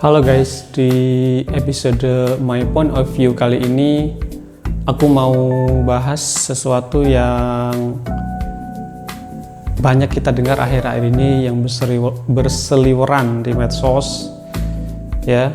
Halo guys, di episode My Point of View kali ini aku mau bahas sesuatu yang banyak kita dengar akhir-akhir ini yang berseliweran di medsos, ya,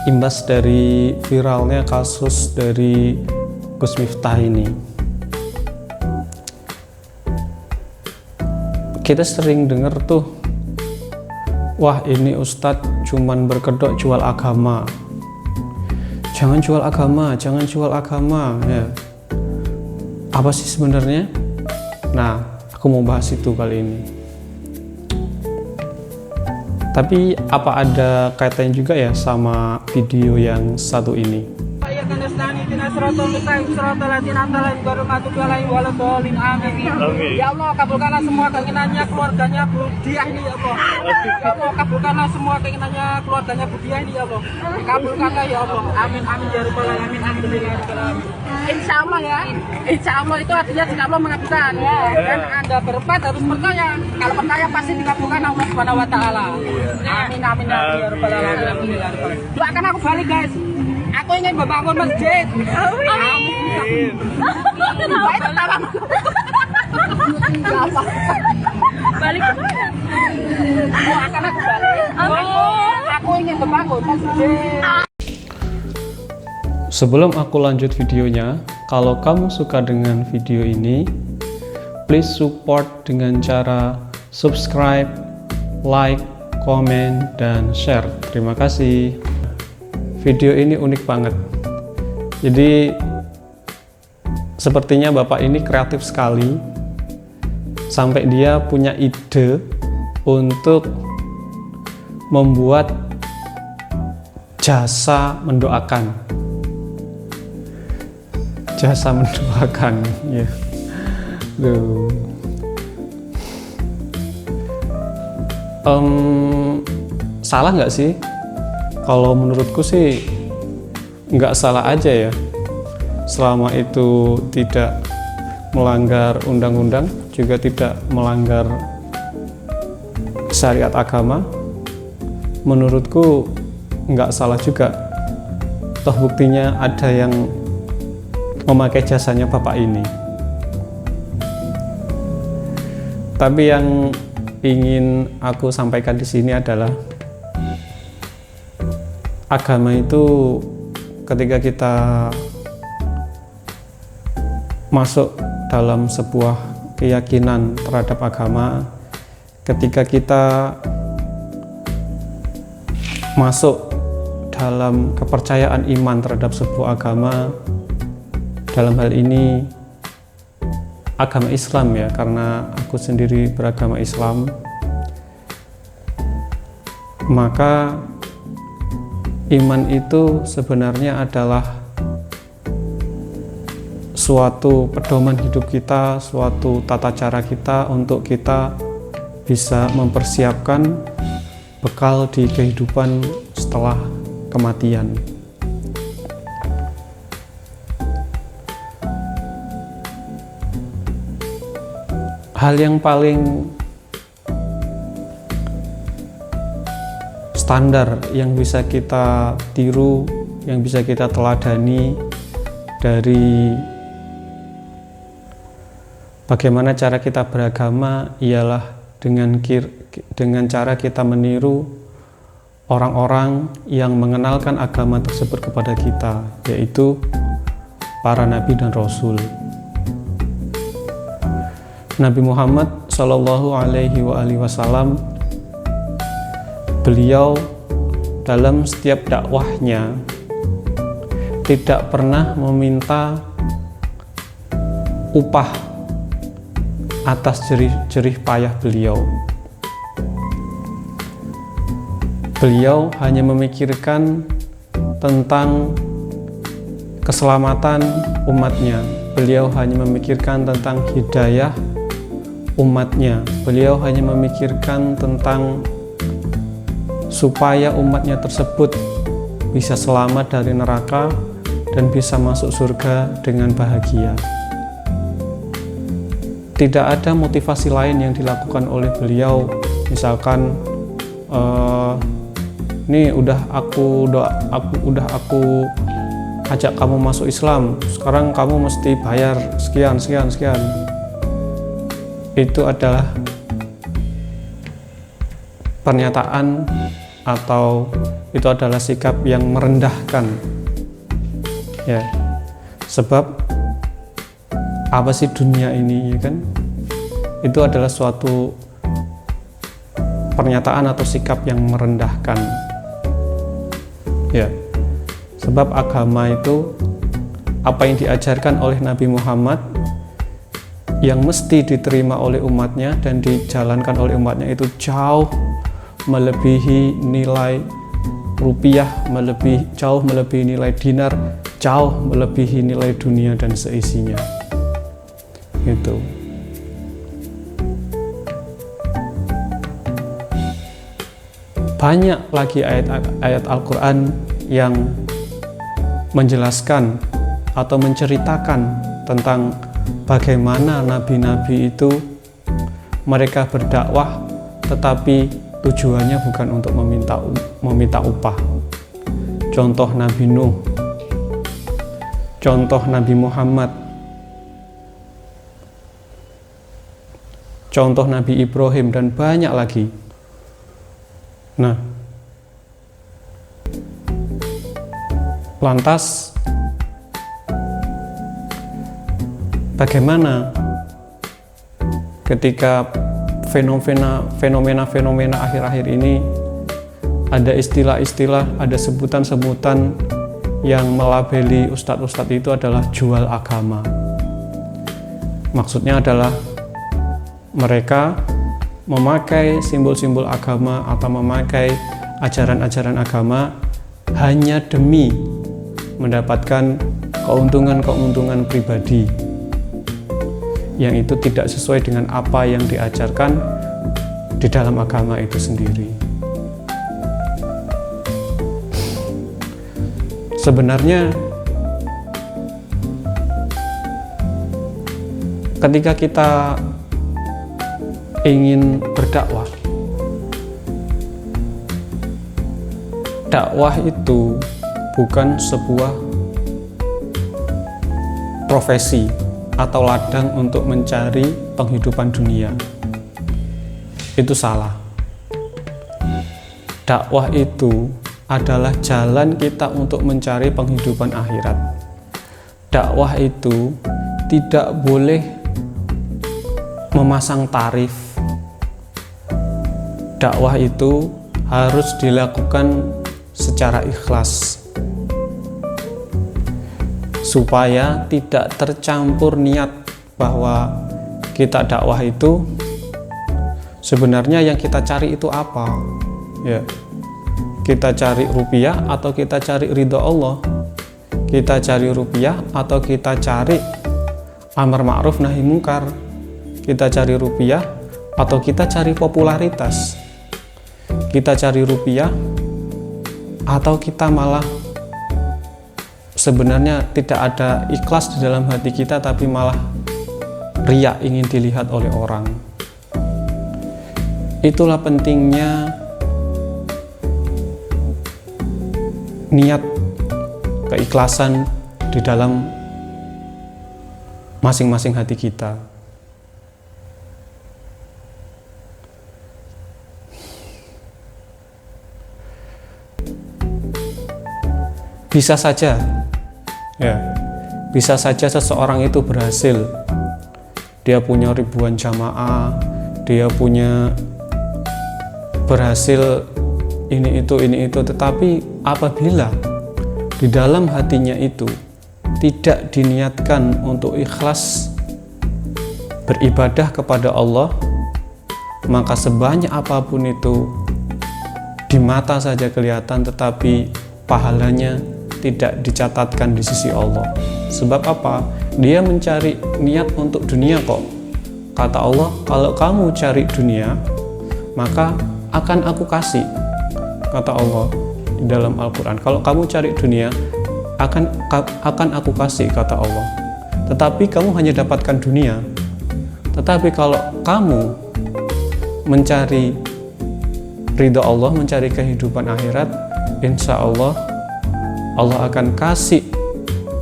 imbas dari viralnya kasus dari Gus Miftah ini. Kita sering dengar tuh, wah ini ustadz cuman berkedok jual agama, jangan jual agama, jangan jual agama, ya. Apa sih sebenarnya? Nah, aku mau bahas itu kali ini. Tapi apa ada kaitannya juga ya sama video yang satu ini? Ya Allah, kabulkanlah semua keinginannya keluarganya Budiah ini ya Allah. Ya Allah, kabulkanlah semua keinginannya keluarganya Budiah ini ya Allah. Kabulkanlah ya Allah. Amin amin ya rabbal alamin. Alhamdulillah. Insya Allah ya. Insya Allah itu artinya jika Allah mengabulkan. Dan Anda berempat harus percaya. Kalau percaya pasti dikabulkan Allah Subhanahu wa taala. Amin amin ya rabbal alamin. Doakan aku balik guys. Aku ingin membangun masjid. Amin. Balik ke mana? Akan aku balik. Aku ingin membangun masjid. Sebelum aku lanjut videonya, kalau kamu suka dengan video ini, please support dengan cara subscribe, like, komen, dan share. Terima kasih. Video ini unik banget. Jadi sepertinya bapak ini kreatif sekali, sampai dia punya ide untuk membuat jasa mendoakan. Jasa mendoakan, ya. Salah nggak sih? Kalau menurutku sih nggak salah aja ya, selama itu tidak melanggar undang-undang, juga tidak melanggar syariat agama. Menurutku nggak salah juga. Toh buktinya ada yang memakai jasanya bapak ini. Tapi yang ingin aku sampaikan di sini adalah agama itu ketika kita masuk dalam sebuah keyakinan terhadap agama, ketika kita masuk dalam kepercayaan iman terhadap sebuah agama, dalam hal ini agama Islam ya, karena aku sendiri beragama Islam, maka iman itu sebenarnya adalah suatu pedoman hidup kita, suatu tata cara kita untuk kita bisa mempersiapkan bekal di kehidupan setelah kematian. Hal yang paling standar yang bisa kita tiru, yang bisa kita teladani dari bagaimana cara kita beragama ialah dengan cara kita meniru orang-orang yang mengenalkan agama tersebut kepada kita, yaitu para nabi dan rasul. Nabi Muhammad Shallallahu Alaihi Wasallam, beliau dalam setiap dakwahnya tidak pernah meminta upah atas jerih payah beliau. Beliau hanya memikirkan tentang keselamatan umatnya. Beliau hanya memikirkan tentang hidayah umatnya. Beliau hanya memikirkan tentang supaya umatnya tersebut bisa selamat dari neraka dan bisa masuk surga dengan bahagia. Tidak ada motivasi lain yang dilakukan oleh beliau, misalkan Nih udah aku ajak kamu masuk Islam, sekarang kamu mesti bayar sekian. Itu adalah pernyataan atau itu adalah sikap yang merendahkan, ya. Sebab apa sih dunia ini, ya kan? Itu adalah suatu pernyataan atau sikap yang merendahkan, ya. Sebab agama itu, apa yang diajarkan oleh Nabi Muhammad yang mesti diterima oleh umatnya dan dijalankan oleh umatnya itu jauh melebihi nilai rupiah, jauh melebihi nilai dinar, jauh melebihi nilai dunia dan seisinya. Itu. Banyak lagi ayat Al-Quran yang menjelaskan atau menceritakan tentang bagaimana nabi-nabi itu mereka berdakwah tetapi tujuannya bukan untuk meminta upah. Contoh Nabi Nuh, contoh Nabi Muhammad, contoh Nabi Ibrahim, dan banyak lagi. Nah, lantas bagaimana ketika fenomena akhir-akhir ini ada istilah-istilah, ada sebutan-sebutan yang melabeli ustadz-ustadz itu adalah jual agama. Maksudnya adalah mereka memakai simbol-simbol agama atau memakai ajaran-ajaran agama hanya demi mendapatkan keuntungan-keuntungan pribadi yang itu tidak sesuai dengan apa yang diajarkan di dalam agama itu sendiri. Sebenarnya ketika kita ingin berdakwah, dakwah itu bukan sebuah profesi atau ladang untuk mencari penghidupan dunia. Itu salah. Dakwah itu adalah jalan kita untuk mencari penghidupan akhirat. Dakwah itu tidak boleh memasang tarif. Dakwah itu harus dilakukan secara ikhlas supaya tidak tercampur niat bahwa kita dakwah itu sebenarnya yang kita cari itu apa, ya. Kita cari rupiah atau kita cari ridho Allah? Kita cari rupiah atau kita cari amar ma'ruf nahi mungkar? Kita cari rupiah atau kita cari popularitas? Kita cari rupiah atau kita malah sebenarnya tidak ada ikhlas di dalam hati kita, tapi malah riya, ingin dilihat oleh orang. Itulah pentingnya niat, keikhlasan di dalam masing-masing hati kita. Bisa saja, ya, bisa saja seseorang itu berhasil, dia punya ribuan jamaah, dia punya berhasil ini itu, tetapi apabila di dalam hatinya itu tidak diniatkan untuk ikhlas beribadah kepada Allah, maka sebanyak apapun itu di mata saja kelihatan, tetapi pahalanya tidak dicatatkan di sisi Allah. Sebab apa? Dia mencari niat untuk dunia kok. Kata Allah, kalau kamu cari dunia, maka akan aku kasih. Kata Allah di dalam Al-Quran, kalau kamu cari dunia, akan aku kasih, kata Allah. Tetapi kamu hanya dapatkan dunia. Tetapi kalau kamu mencari ridho Allah, mencari kehidupan akhirat, insya Allah Allah akan kasih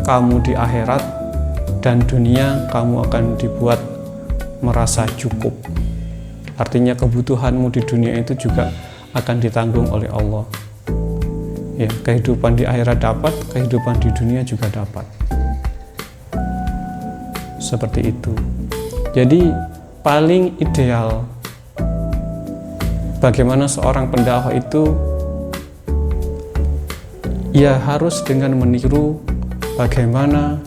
kamu di akhirat, dan dunia kamu akan dibuat merasa cukup. Artinya kebutuhanmu di dunia itu juga akan ditanggung oleh Allah. Ya, kehidupan di akhirat dapat, kehidupan di dunia juga dapat. Seperti itu. Jadi paling ideal bagaimana seorang pendakwah itu, ya harus dengan meniru bagaimana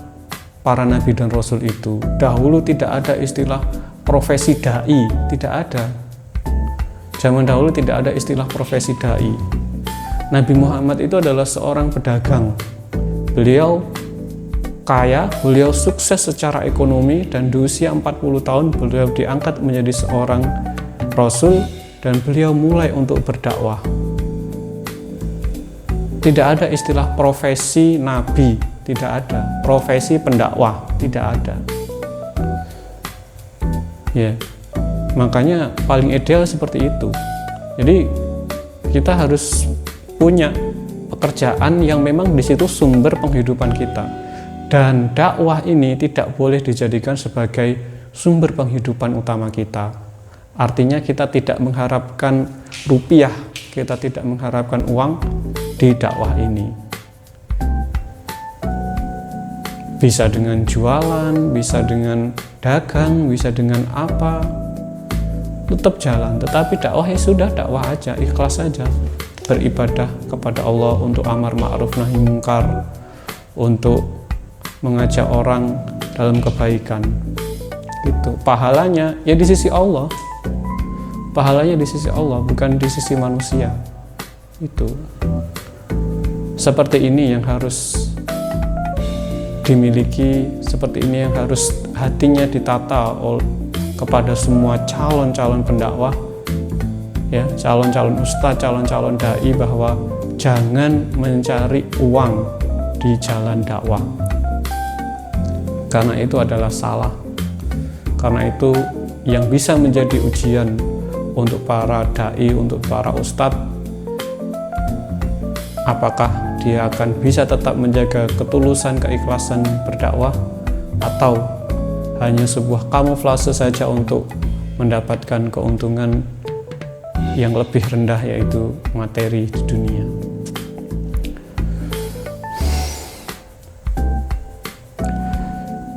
para nabi dan rasul itu. Dahulu tidak ada istilah profesi dai, tidak ada. Zaman dahulu tidak ada istilah profesi dai. Nabi Muhammad itu adalah seorang pedagang. Beliau kaya, beliau sukses secara ekonomi, dan di usia 40 tahun beliau diangkat menjadi seorang rasul, dan beliau mulai untuk berdakwah. Tidak ada istilah profesi nabi, tidak ada. Profesi pendakwah, tidak ada. Ya, makanya paling ideal seperti itu. Jadi kita harus punya pekerjaan yang memang di situ sumber penghidupan kita, dan dakwah ini tidak boleh dijadikan sebagai sumber penghidupan utama kita. Artinya kita tidak mengharapkan rupiah, kita tidak mengharapkan uang di dakwah ini. Bisa dengan jualan, bisa dengan dagang, bisa dengan apa, tetap jalan. Tetapi dakwah ya sudah, dakwah aja, ikhlas aja. Beribadah kepada Allah untuk amar ma'ruf nahi mungkar, untuk mengajak orang dalam kebaikan. Itu pahalanya ya di sisi Allah. Pahalanya di sisi Allah, bukan di sisi manusia. Itu seperti ini yang harus dimiliki, seperti ini yang harus hatinya ditata kepada semua calon-calon pendakwah, ya, calon-calon ustadz, calon-calon dai, bahwa jangan mencari uang di jalan dakwah, karena itu adalah salah. Karena itu yang bisa menjadi ujian untuk para dai, untuk para ustadz, apakah dia akan bisa tetap menjaga ketulusan, keikhlasan berdakwah, atau hanya sebuah kamuflase saja untuk mendapatkan keuntungan yang lebih rendah, yaitu materi di dunia.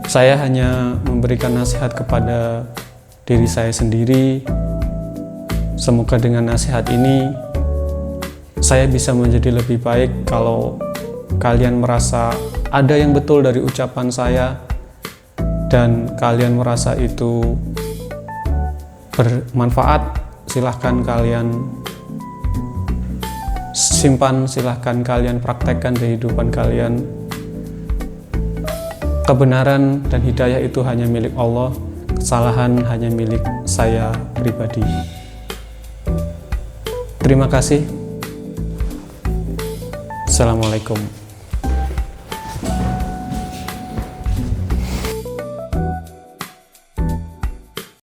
Saya hanya memberikan nasihat kepada diri saya sendiri. Semoga dengan nasihat ini saya bisa menjadi lebih baik. Kalau kalian merasa ada yang betul dari ucapan saya dan kalian merasa itu bermanfaat, silahkan kalian simpan, silahkan kalian praktekkan di kehidupan kalian. Kebenaran dan hidayah itu hanya milik Allah, kesalahan hanya milik saya pribadi. Terima kasih. Assalamualaikum.